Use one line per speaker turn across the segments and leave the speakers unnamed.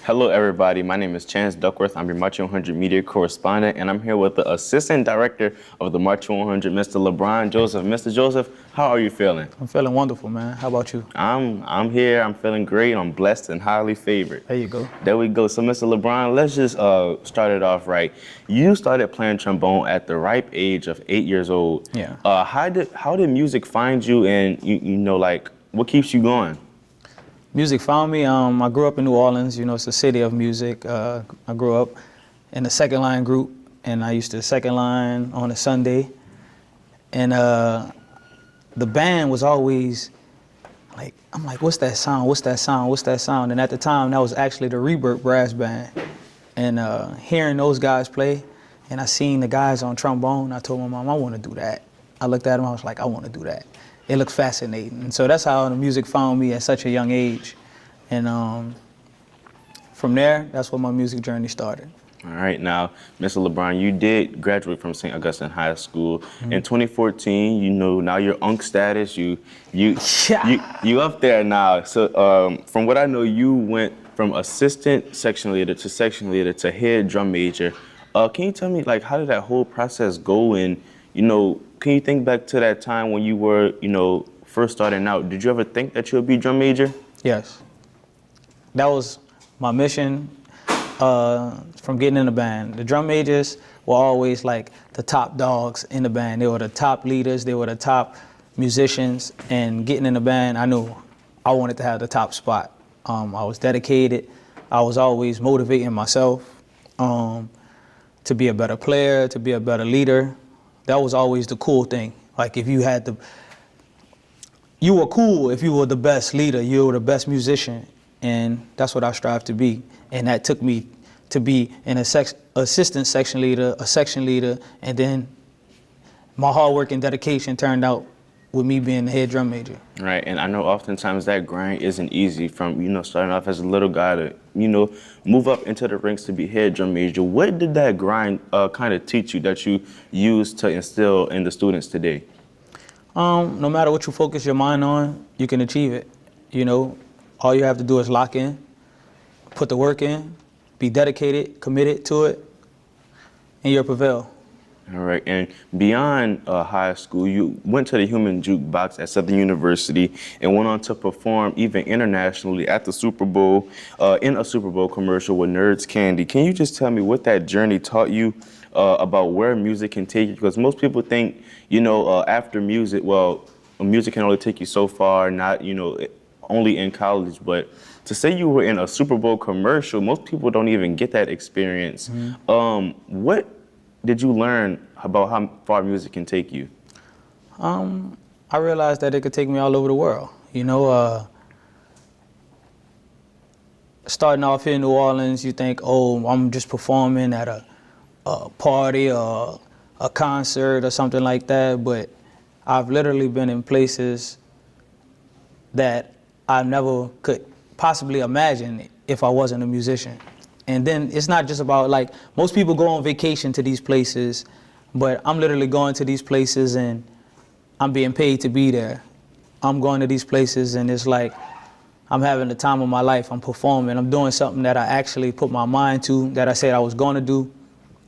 Hello, everybody. My name is Chance Duckworth. I'm your Marching 100 media correspondent, and I'm here with the Assistant Director of the Marching 100, Mr. LeBron Joseph. Mr. Joseph, how are you feeling?
I'm feeling wonderful, man. How about you?
I'm here. I'm feeling great. I'm blessed and highly favored.
There you go.
There we go. So, Mr. LeBron, let's just start it off right. You started playing trombone at the ripe age of 8 years old.
Yeah.
How did music find you, and like what keeps you going?
Music found me. I grew up in New Orleans. It's a city of music. I grew up in the second line group, and I used to second line on a Sunday. And the band was always like, I'm like, what's that sound? What's that sound? What's that sound? And at the time, that was actually the Rebirth Brass Band. And hearing those guys play, and I seen the guys on trombone, I told my mom, I want to do that. I looked at them, I was like, I want to do that. It looked fascinating. And so that's how the music found me at such a young age. And from there, that's where my music journey started.
All right, now, Mr. LeBron, you did graduate from St. Augustine High School in 2014. Now you're UNC status. You up there now. So from what I know, you went from assistant section leader to head drum major. Can you tell me, like, how did that whole process go? And can you think back to that time when you were, first starting out? Did you ever think that you would be drum major?
Yes. That was my mission from getting in the band. The drum majors were always like the top dogs in the band. They were the top leaders. They were the top musicians. And getting in the band, I knew I wanted to have the top spot. I was dedicated. I was always motivating myself to be a better player, to be a better leader. That was always the cool thing. Like you were cool if you were the best leader, you were the best musician, and that's what I strive to be. And that took me to be an assistant section leader, a section leader, and then my hard work and dedication turned out with me being the head drum major.
Right, and I know oftentimes that grind isn't easy from, starting off as a little guy to, move up into the ranks to be head drum major. What did that grind kind of teach you that you use to instill in the students today?
No matter what you focus your mind on, you can achieve it. All you have to do is lock in, put the work in, be dedicated, committed to it, and you'll prevail.
All right, and beyond high school, you went to the Human Jukebox at Southern University and went on to perform even internationally at the Super Bowl, in a Super Bowl commercial with Nerds Candy. Can you just tell me what that journey taught you about where music can take you? Because most people think, after music, music can only take you so far, not, only in college, but to say you were in a Super Bowl commercial, most people don't even get that experience. What did you learn about how far music can take you?
I realized that it could take me all over the world. Starting off here in New Orleans, you think, oh, I'm just performing at a party or a concert or something like that, but I've literally been in places that I never could possibly imagine if I wasn't a musician. And then it's not just about, like, most people go on vacation to these places, but I'm literally going to these places and I'm being paid to be there. I'm going to these places and it's like I'm having the time of my life. I'm performing. I'm doing something that I actually put my mind to, that I said I was going to do,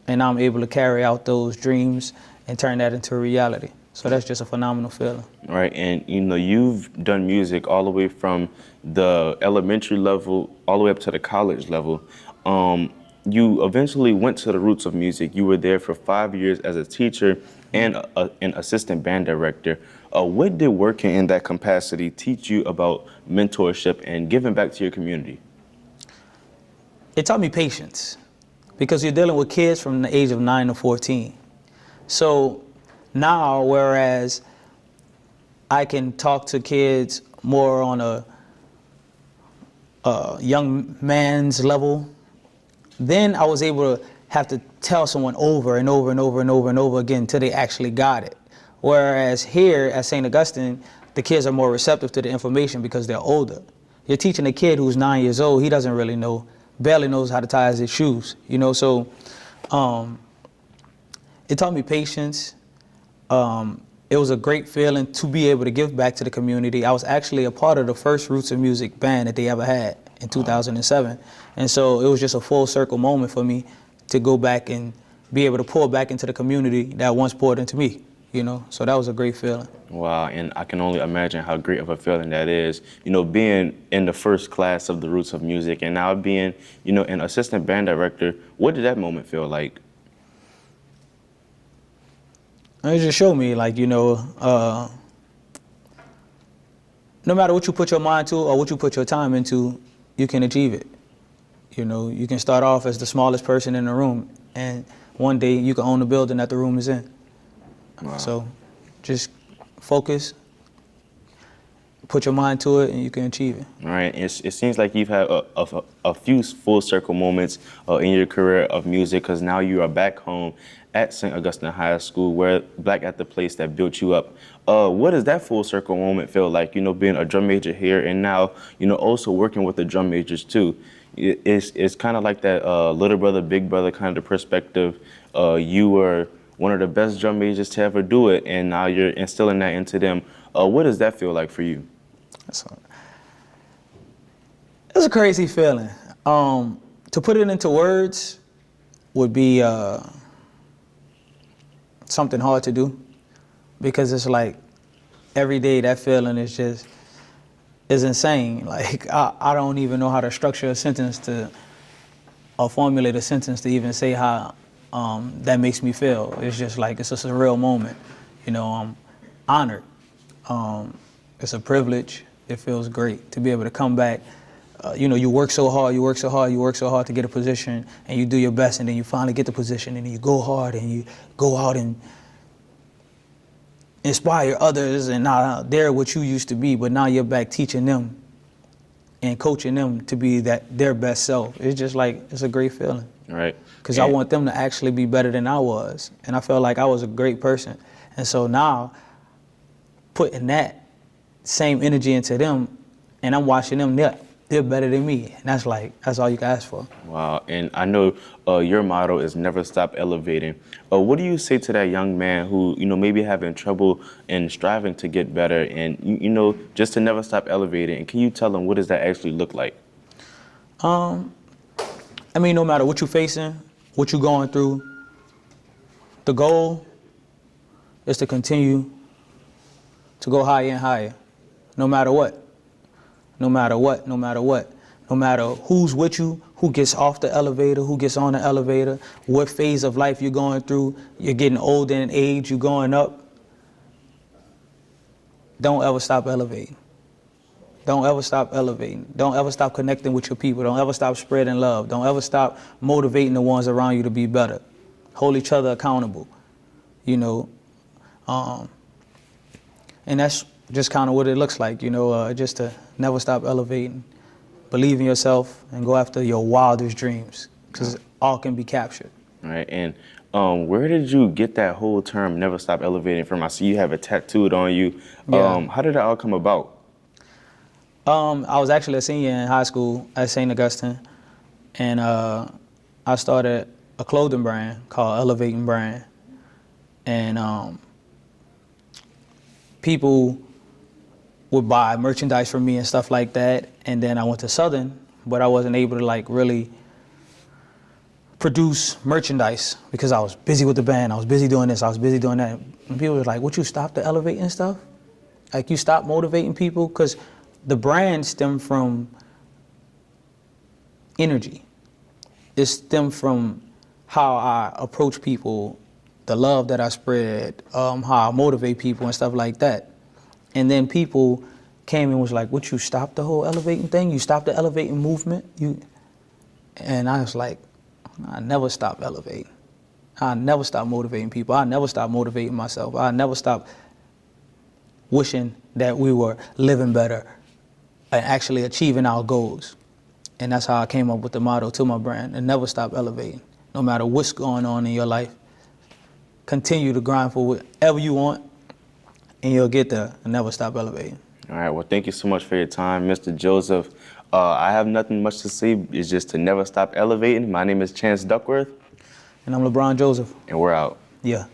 and I'm able to carry out those dreams and turn that into a reality. So that's just a phenomenal feeling.
Right, and you've done music all the way from the elementary level all the way up to the college level. You eventually went to the roots of music. You were there for 5 years as a teacher and an assistant band director. What did working in that capacity teach you about mentorship and giving back to your community?
It taught me patience, because you're dealing with kids from the age of 9 to 14. So now, whereas I can talk to kids more on a young man's level, then I was able to have to tell someone over and over and over and over and over again until they actually got it. Whereas here at St. Augustine, the kids are more receptive to the information because they're older. You're teaching a kid who's 9 years old, he doesn't really know, barely knows how to tie his shoes, so it taught me patience. It was a great feeling to be able to give back to the community. I was actually a part of the first Roots of Music band that they ever had. in 2007. And so it was just a full circle moment for me to go back and be able to pour back into the community that once poured into me, you know? So that was a great feeling.
Wow, and I can only imagine how great of a feeling that is. You know, being in the first class of the Roots of Music and now being, you know, an assistant band director, what did that moment feel like?
It just showed me, like, you know, no matter what you put your mind to or what you put your time into, you can achieve it. You know, you can start off as the smallest person in the room, and one day you can own the building that the room is in.
Wow.
So just focus, put your mind to it, and you can achieve it.
All right. It seems like you've had a few full circle moments in your career of music, because now you are back home at St. Augustine High School, where back at the place that built you up. What does that full circle moment feel like? You know, being a drum major here and now, you know, also working with the drum majors too. It's kind of like that little brother, big brother kind of perspective. You were one of the best drum majors to ever do it, and now you're instilling that into them. What does that feel like for you?
It's a crazy feeling. To put it into words would be something hard to do, because it's like every day that feeling is insane. Like I don't even know how to structure a sentence or formulate a sentence to even say how that makes me feel. It's just like, it's a surreal moment. You know, I'm honored. It's a privilege. It feels great to be able to come back. You know, you work so hard to get a position, and you do your best, and then you finally get the position, and then you go hard and you go out and inspire others, and now they're what you used to be, but now you're back teaching them and coaching them to be their best self. It's just like, it's a great feeling.
Right.
Because I want them to actually be better than I was, and I felt like I was a great person. And so now, putting that same energy into them, and I'm watching them, they're better than me. And that's all you can ask for.
Wow. And I know your motto is never stop elevating. What do you say to that young man who, you know, maybe having trouble and striving to get better and, you know, just to never stop elevating? And can you tell them, what does that actually look like?
I mean, no matter what you're facing, what you're going through, the goal is to continue to go higher and higher, no matter what. No matter what, no matter what. No matter who's with you, who gets off the elevator, who gets on the elevator, what phase of life you're going through, you're getting older in age, you're going up. Don't ever stop elevating. Don't ever stop elevating. Don't ever stop connecting with your people. Don't ever stop spreading love. Don't ever stop motivating the ones around you to be better. Hold each other accountable, you know. And that's just kind of what it looks like, you know, just to never stop elevating, believe in yourself, and go after your wildest dreams, because all can be captured.
All right. And where did you get that whole term, never stop elevating, from? I see you have it tattooed on you.
Yeah.
How did that all come about?
I was actually a senior in high school at St. Augustine, and I started a clothing brand called Elevating Brand. And people would buy merchandise from me and stuff like that. And then I went to Southern, but I wasn't able to like really produce merchandise because I was busy with the band. I was busy doing this, I was busy doing that. And people were like, would you stop the elevating stuff? Like, you stop motivating people? Because the brand stemmed from energy. It stemmed from how I approach people, the love that I spread, how I motivate people and stuff like that. And then people came and was like, would you stop the whole elevating thing? You stop the elevating movement? And I was like, I never stop elevating. I never stop motivating people. I never stop motivating myself. I never stop wishing that we were living better and actually achieving our goals. And that's how I came up with the motto to my brand, and never stop elevating. No matter what's going on in your life, continue to grind for whatever you want, and you'll get there, and never stop elevating.
All right. Well, thank you so much for your time, Mr. Joseph. I have nothing much to say. It's just to never stop elevating. My name is Chance Duckworth.
And I'm LeBron Joseph.
And we're out.
Yeah.